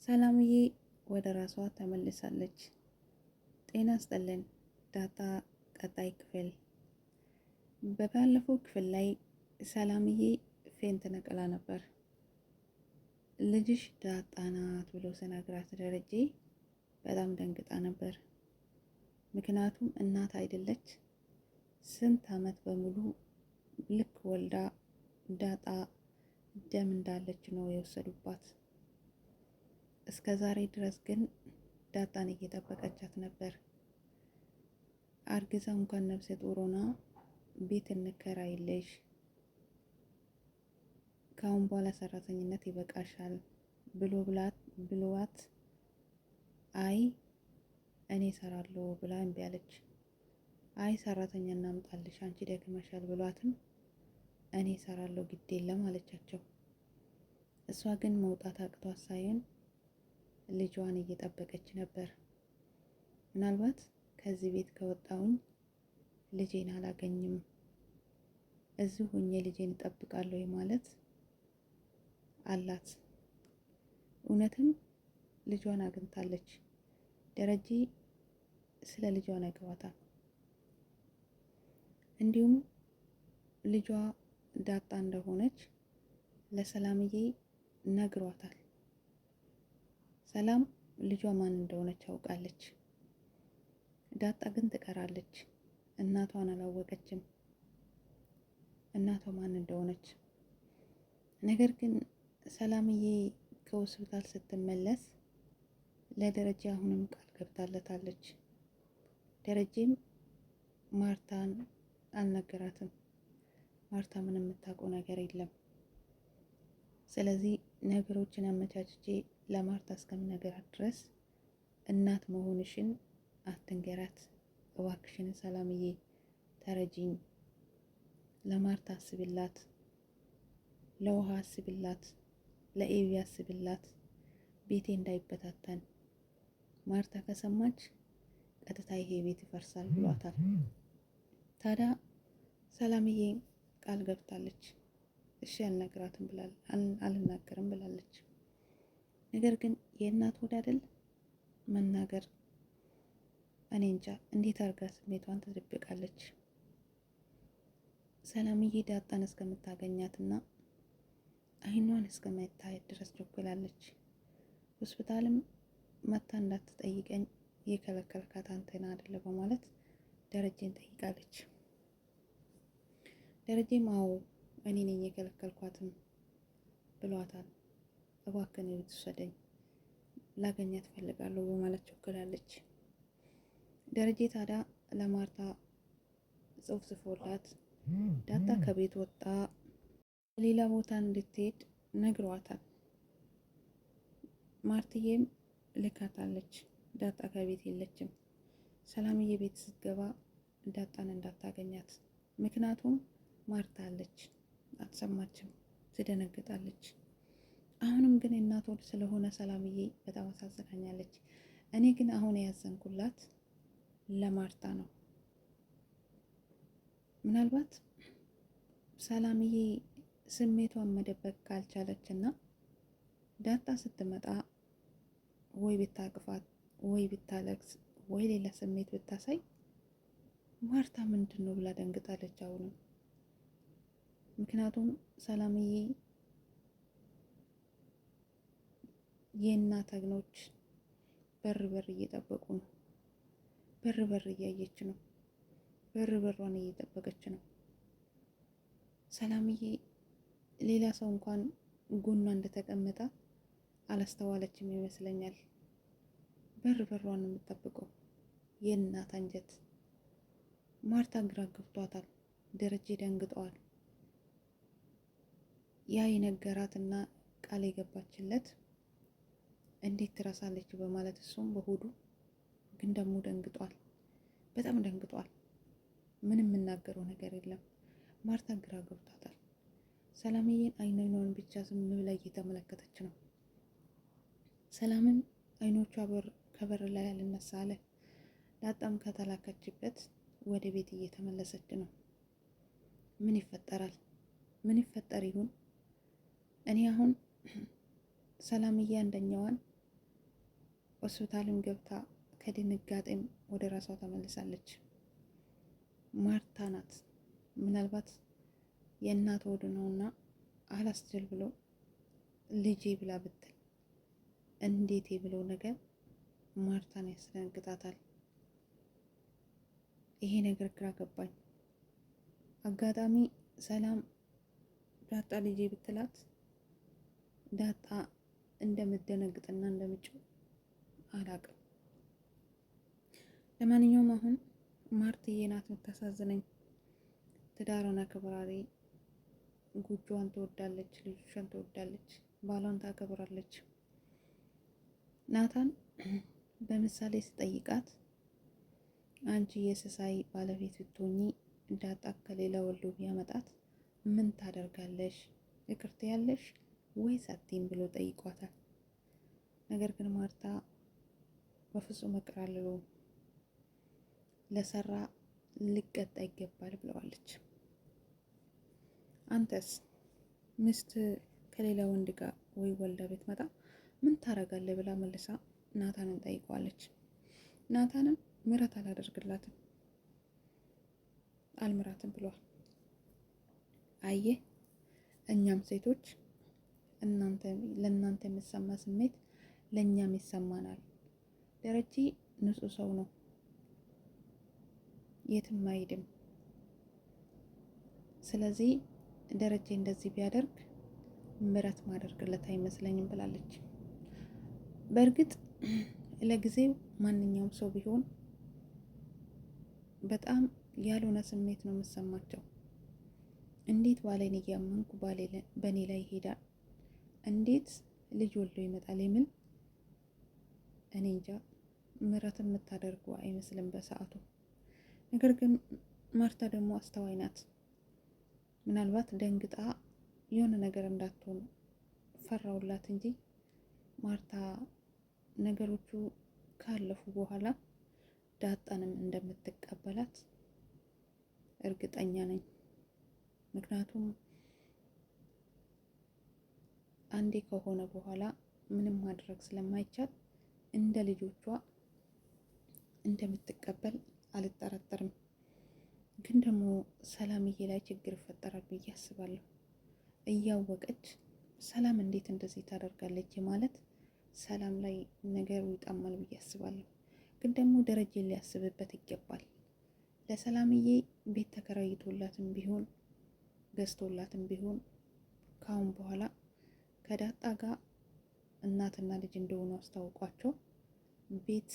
ሰላምዬ ወደ ራሷ ተመልሳለች። ጤና ይስጥልን ዳጣ ቀጣይ ክፍል። በባለፈው ክፍል ላይ ሰላምዬ ፌንት ነቅላ ነበር። ልጅሽ ዳጣ ናት ብሎ ሲነግራት ደረጀ በጣም ደንግጣ ነበር። ምክንያቱም እናት አይደለች። ስንት ዓመት በሙሉ ልክ ወልዳ ዳጣ ደም እንዳለች ነው የወሰዱባት። እስከ ዛሬ ድረስ ግን ዳጣን እየጠበቀቻት ነበር። አርግዛ እንኳን ነፍሰ ጡር ሆና ቤት እንከራይልሽ፣ ከአሁን በኋላ ሰራተኝነት ይበቃሻል ብሏት አይ እኔ እሰራለሁ ብላ እምቢ አለች። አይ ሰራተኛ እናምጣልሽ አንቺ ደክመሻል ብሏትም እኔ እሰራለሁ ግድ የለም አለቻቸው። እሷ ግን መውጣት አቅቷት ሳይሆን ልጇን እየጠበቀች ነበር። ምናልባት ከዚህ ቤት ከወጣሁኝ ልጄን አላገኝም፣ እዚሁ ሆኜ ልጄን እጠብቃለሁ ማለት አላት። እውነትም ልጇን አግኝታለች። ደረጀ ስለ ልጇ ነግሯታል። እንዲሁም ልጇ ዳጣ እንደሆነች ለሰላምዬ ነግሯታል። ሰላም ልጇ ማን እንደሆነች አውቃለች። ዳጣ ግን ትቀራለች። እናቷን አላወቀችም፣ እናቷ ማን እንደሆነች። ነገር ግን ሰላምዬ ከሆስፒታል ስትመለስ ለደረጃ አሁንም ቃል ገብታለታለች። ደረጀም ማርታን አልነገራትም። ማርታ ምንም የምታውቀው ነገር የለም። ስለዚህ ነገሮችን አመቻችቼ ለማርታ እስከምነገራት ድረስ እናት መሆንሽን አትንገራት እባክሽን ሰላምዬ ተረጂኝ፣ ለማርታ አስብላት፣ ለውሃ አስብላት፣ ለኤቪ አስብላት፣ ቤቴ እንዳይበታተን። ማርታ ከሰማች ቀጥታ ይሄ ቤት ይፈርሳል ብሏታል። ታዲያ ሰላምዬ ቃል ገብታለች። እሺ አልናገርም ብላለች። ነገር ግን የእናት ወድ አይደል መናገር እኔ እንጃ እንዴት አድርጋ ስሜቷን ትደብቃለች። ሰላምዬ ዳጣን እስከምታገኛትና አይኗን እስከማይታየት ድረስ ቸኩላለች። ሆስፒታልም መታ እንዳትጠይቀኝ የከለከልካት አንተና አይደለ በማለት ደረጀን ጠይቃለች። ደረጀም አዎ እኔ ነኝ የከለከልኳትም ብሏታል። እባክህን ብትወስደኝ ላገኛት ፈልጋለሁ በማለት ቸኩላለች። ደረጀ ታዲያ ለማርታ ጽሑፍ ጽፎላት ዳጣ ከቤት ወጣ ሌላ ቦታ እንድትሄድ ነግሯታል። ማርትዬም ልካታለች። ዳጣ ከቤት የለችም። ሰላምዬ ቤት ስትገባ ዳጣን እንዳታገኛት፣ ምክንያቱም ማርታ አለች። አትሰማችም፣ ትደነግጣለች። አሁንም ግን እናት ወድ ስለሆነ ሰላምዬ በጣም አሳዝናኛለች። እኔ ግን አሁን ያዘንኩላት ለማርታ ነው። ምናልባት ሰላምዬ ስሜቷን መደበቅ ካልቻለች እና ዳጣ ስትመጣ ወይ ብታቅፋት ወይ ብታለቅስ ወይ ሌላ ስሜት ብታሳይ ማርታ ምንድን ነው ብላ ደንግጣለች አሁንም። ምክንያቱም ሰላምዬ የእናት አግኖች በር በር እየጠበቁ ነው። በር በር እያየች ነው። በር በሯን እየጠበቀች ነው። ሰላምዬ ሌላ ሰው እንኳን ጎኗ እንደተቀመጠ አላስተዋለችም ይመስለኛል። በር በሯን የምትጠብቀው የእናት አንጀት። ማርታ ግራ ገብቷታል። ደረጀ ደንግጠዋል። ያ የነገራትና ቃል የገባችለት እንዴት ትረሳለች በማለት እሱም በሆዱ ግን ደግሞ ደንግጧል። በጣም ደንግጧል። ምንም የምናገረው ነገር የለም። ማርታ ግራ ገብቷታል። ሰላምዬን አይኗን ብቻ ዝም ብላ እየተመለከተች ነው። ሰላምም አይኖቿ ከበር ላይ አልነሳ አለ። ዳጣም ከተላከችበት ወደ ቤት እየተመለሰች ነው። ምን ይፈጠራል? ምን ይፈጠር ይሁን? እኔ አሁን ሰላምዬ አንደኛዋን ሆስፒታልም ገብታ ከድንጋጤም ወደ ራሷ ተመልሳለች። ማርታ ናት። ምናልባት የእናት ወድ ነውና አላስችል ብሎ ልጄ ብላ ብትል እንዴት ብለው ነገር ማርታን ያስደነግጣታል። ይሄ ነገር ግራ ገባኝ። አጋጣሚ ሰላም ዳጣ ልጄ ብትላት ዳጣ እንደምትደነግጥና እንደምትጮህ አላቅም። ለማንኛውም አሁን ማርትዬ ናት የምታሳዝነኝ። ትዳሯን አክብራሪ፣ ጎጆዋን ትወዳለች፣ ልጆቿን ትወዳለች፣ ባሏን ታከብራለች። ናታን በምሳሌ ስጠይቃት አንቺ የስሳይ ባለቤት ብትሆኚ ዳጣ ከሌላ ወልዶ ቢያመጣት ምን ታደርጋለሽ? ይቅርታ ያለሽ ወይ ሳቲም ብሎ ጠይቋታል። ነገር ግን ማርታ በፍጹም እቀራለሁ፣ ለሰራ ልቀጣ ይገባል ብለዋለች። አንተስ ሚስት ከሌላ ወንድ ጋር ወይ ወልዳ ቤት መጣ ምን ታደርጋለህ ብላ መልሳ ናታንን ጠይቀዋለች። ናታንም ምሕረት አላደርግላትም አልምራትም ብሏል። አየህ እኛም ሴቶች ለእናንተ የሚሰማ ስሜት ለእኛም ይሰማናል። ደረጀ ንጹህ ሰው ነው፣ የትም አይሄድም። ስለዚህ ደረጀ እንደዚህ ቢያደርግ ምሕረት ማደርግለት አይመስለኝም ብላለች። በእርግጥ ለጊዜው ማንኛውም ሰው ቢሆን በጣም ያልሆነ ስሜት ነው የምሰማቸው። እንዴት ባሌን እያመንኩ በእኔ ላይ ይሄዳል፣ እንዴት ልጅ ወልዶ ይመጣል የሚል እኔ እንጃ ምሕረት የምታደርጉ አይመስልም በሰዓቱ። ነገር ግን ማርታ ደግሞ አስተዋይ ናት። ምናልባት ደንግጣ የሆነ ነገር እንዳትሆን ፈራውላት እንጂ ማርታ ነገሮቹ ካለፉ በኋላ ዳጣንም እንደምትቀበላት እርግጠኛ ነኝ። ምክንያቱም አንዴ ከሆነ በኋላ ምንም ማድረግ ስለማይቻል እንደ ልጆቿ እንደምትቀበል አልጠረጠርም። ግን ደግሞ ሰላምዬ ላይ ችግር ይፈጠራል ብዬ አስባለሁ። እያወቀች ሰላም እንዴት እንደዚህ ታደርጋለች ማለት ሰላም ላይ ነገሩ ይጣማል ብዬ አስባለሁ። ግን ደግሞ ደረጀ ሊያስብበት ይገባል። ለሰላምዬ ቤት ተከራይቶላትም ቢሆን ገዝቶላትም ቢሆን ካሁን በኋላ ከዳጣ ጋር እናትና ልጅ እንደሆኑ አስታውቋቸው ቤት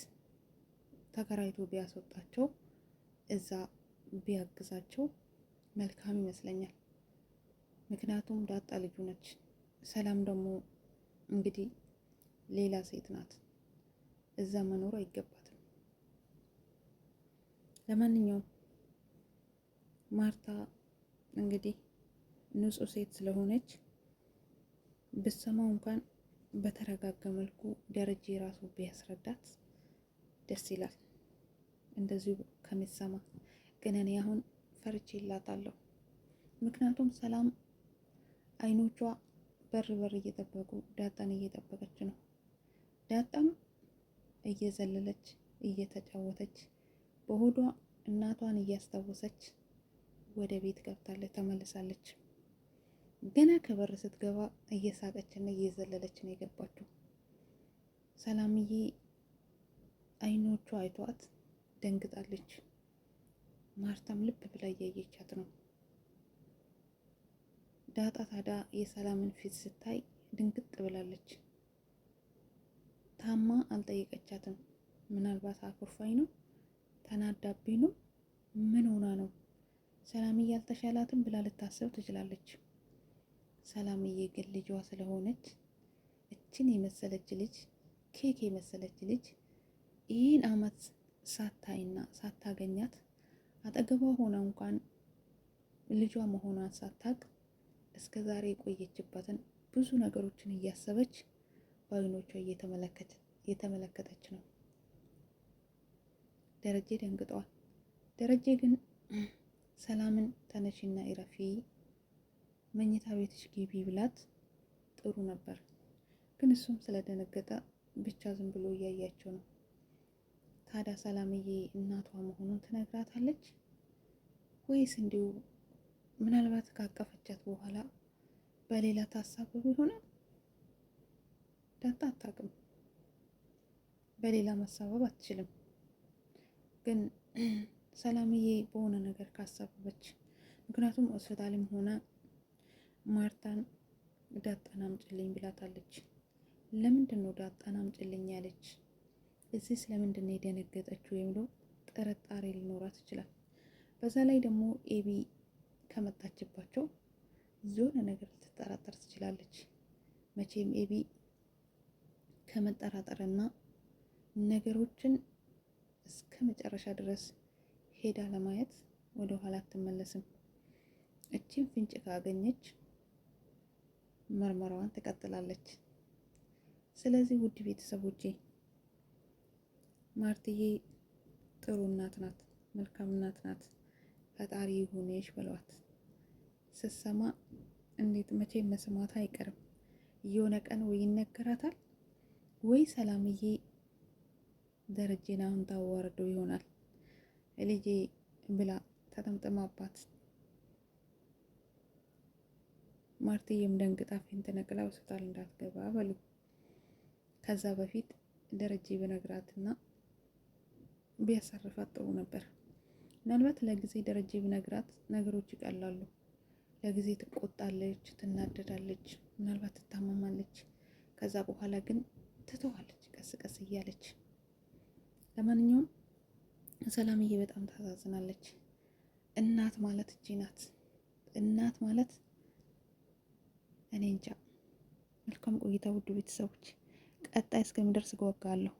ተከራይቶ ቢያስወጣቸው እዛ ቢያግዛቸው መልካም ይመስለኛል። ምክንያቱም ዳጣ ልጁ ነች። ሰላም ደግሞ እንግዲህ ሌላ ሴት ናት፣ እዛ መኖር አይገባትም። ለማንኛውም ማርታ እንግዲህ ንጹህ ሴት ስለሆነች ብሰማው እንኳን በተረጋጋ መልኩ ደረጀ ራሱ ቢያስረዳት ደስ ይላል። እንደዚሁ ከሚሰማ ግን እኔ አሁን ፈርቼ ይላታለሁ። ምክንያቱም ሰላም አይኖቿ በር እየጠበቁ ዳጣን እየጠበቀች ነው። ዳጣም እየዘለለች እየተጫወተች በሆዷ እናቷን እያስታወሰች ወደ ቤት ገብታለች፣ ተመልሳለች። ገና ከበር ስትገባ እየሳቀችና እየዘለለች ነው የገባችው። ሰላምዬ አይኖቿ አይቷት ደንግጣለች። ማርታም ልብ ብላ እያየቻት ነው። ዳጣ ታዲያ የሰላምን ፊት ስታይ ድንግጥ ብላለች። ታማ አልጠየቀቻትም። ምናልባት አኩርፋኝ ነው፣ ተናዳብኝ ነው፣ ምን ሆና ነው ሰላምዬ አልተሻላትም ብላ ልታስብ ትችላለች። ሰላምዬ ግን ልጇ ስለሆነች እችን የመሰለች ልጅ ኬክ የመሰለች ልጅ ይህን አመት ሳታይና ሳታገኛት አጠገቧ ሆነ እንኳን ልጇ መሆኗን ሳታቅ እስከ ዛሬ የቆየችበትን ብዙ ነገሮችን እያሰበች በአይኖቿ እየተመለከተች ነው። ደረጀ ደንግጧል። ደረጀ ግን ሰላምን ተነሽና ኢረፊ መኝታ ቤትሽ ግቢ ብላት ጥሩ ነበር። ግን እሱም ስለደነገጠ ብቻ ዝም ብሎ እያያቸው ነው። ታዲያ ሰላምዬ እናቷ መሆኑን ትነግራታለች ወይስ እንዲሁ ምናልባት ካቀፈቻት በኋላ በሌላ ታሳብብ ይሆናል? ዳጣ አታውቅም። በሌላ መሳበብ አትችልም። ግን ሰላምዬ በሆነ ነገር ካሳበበች፣ ምክንያቱም ሆስፒታልም ሆነ ማርታን ዳጣን አምጪልኝ ብላታለች። ለምንድን ነው ዳጣን አምጪልኝ ያለች? እዚህ ስለምንድን ነው የደነገጠችው የሚለው ጥርጣሬ ሊኖራት ይችላል። በዛ ላይ ደግሞ ኤቢ ከመጣችባቸው የሆነ ነገር ልትጠራጠር ትችላለች። መቼም ኤቢ ከመጠራጠርና ነገሮችን እስከ መጨረሻ ድረስ ሄዳ ለማየት ወደ ኋላ አትመለስም። እቺን ፍንጭ ካገኘች ምርመራዋን ትቀጥላለች። ስለዚህ ውድ ቤተሰቦቼ ማርትዬ ጥሩ እናት ናት፣ መልካም እናት ናት። ፈጣሪ ይሁንሽ በሏት። ስትሰማ እንዴት መቼም መስማት አይቀርም። የሆነ ቀን ወይ ይነገራታል ወይ ሰላምዬ ደረጀን አሁን ታዋርደው ይሆናል ልጄ ብላ ተጠምጥማባት ማርትዬም ደንግጣ ፌንት ነቅላ ሆስፒታል እንዳትገባ በሉ። ከዛ በፊት ደረጀ ብነግራትና ቢያሳርፋት ጥሩ ነበር። ምናልባት ለጊዜ ደረጀ ብነግራት ነገሮች ይቀላሉ። ለጊዜ ትቆጣለች፣ ትናደዳለች፣ ምናልባት ትታመማለች። ከዛ በኋላ ግን ትተዋለች ቀስ ቀስ እያለች። ለማንኛውም ሰላምዬ በጣም ታሳዝናለች። እናት ማለት እቺ ናት። እናት ማለት እኔ እንጃ። መልካም ቆይታ ውድ ቤተሰቦች። ቀጣይ እስከሚደርስ እጓጓለሁ።